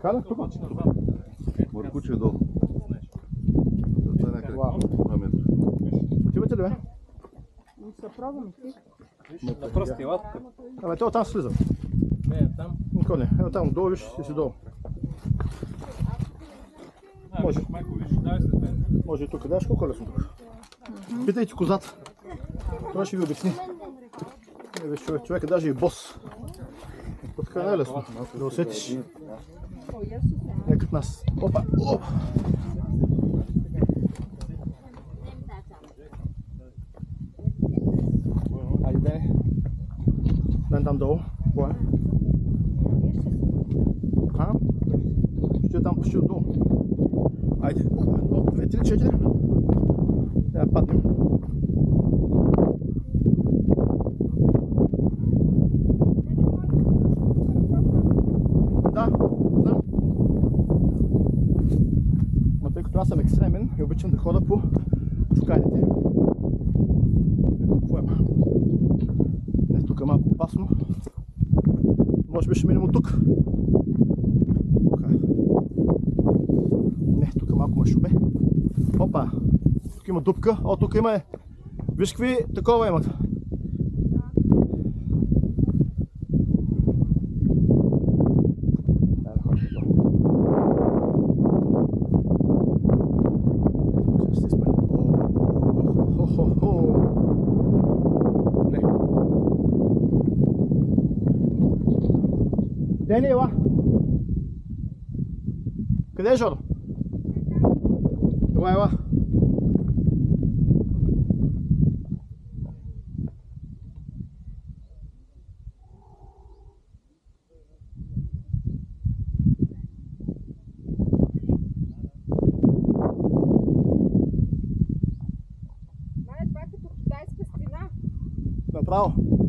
Така ли? Тук? Маркуче е долу. Това е някъде 2 метра. Отивате ли, бе? Се пробвам ти. На пръсти лапка. Абе, това там слиза. Не, там. Никой не. Ето там долу, виж, си долу. Може. Майко, виж, дай се мен. Може и тук. Даш колко лесно тук. Питайте козата. Той ще ви обясни. Виж, човек даже и бос. Тук не е лесно. Да усетиш. Не като нас. Опа! Опа! Айде, Дени. Ден там долу. Какво е? А? Ще е там почти отдолу. Айде. 1, 2, 3, 4. Да паднем. Да, знам. Но тъй като аз съм екстремен и обичам да хода по чуканите. Какво има? Не, тук е малко опасно. Може би ще минем от тук. Не, тук е малко машубе. Опа! Тук има дупка. О, тук има... Виж какви такова имат. Дени, ела! Къде е Жоро? Ела, ела! Мале, това е като китайска стена. Направо!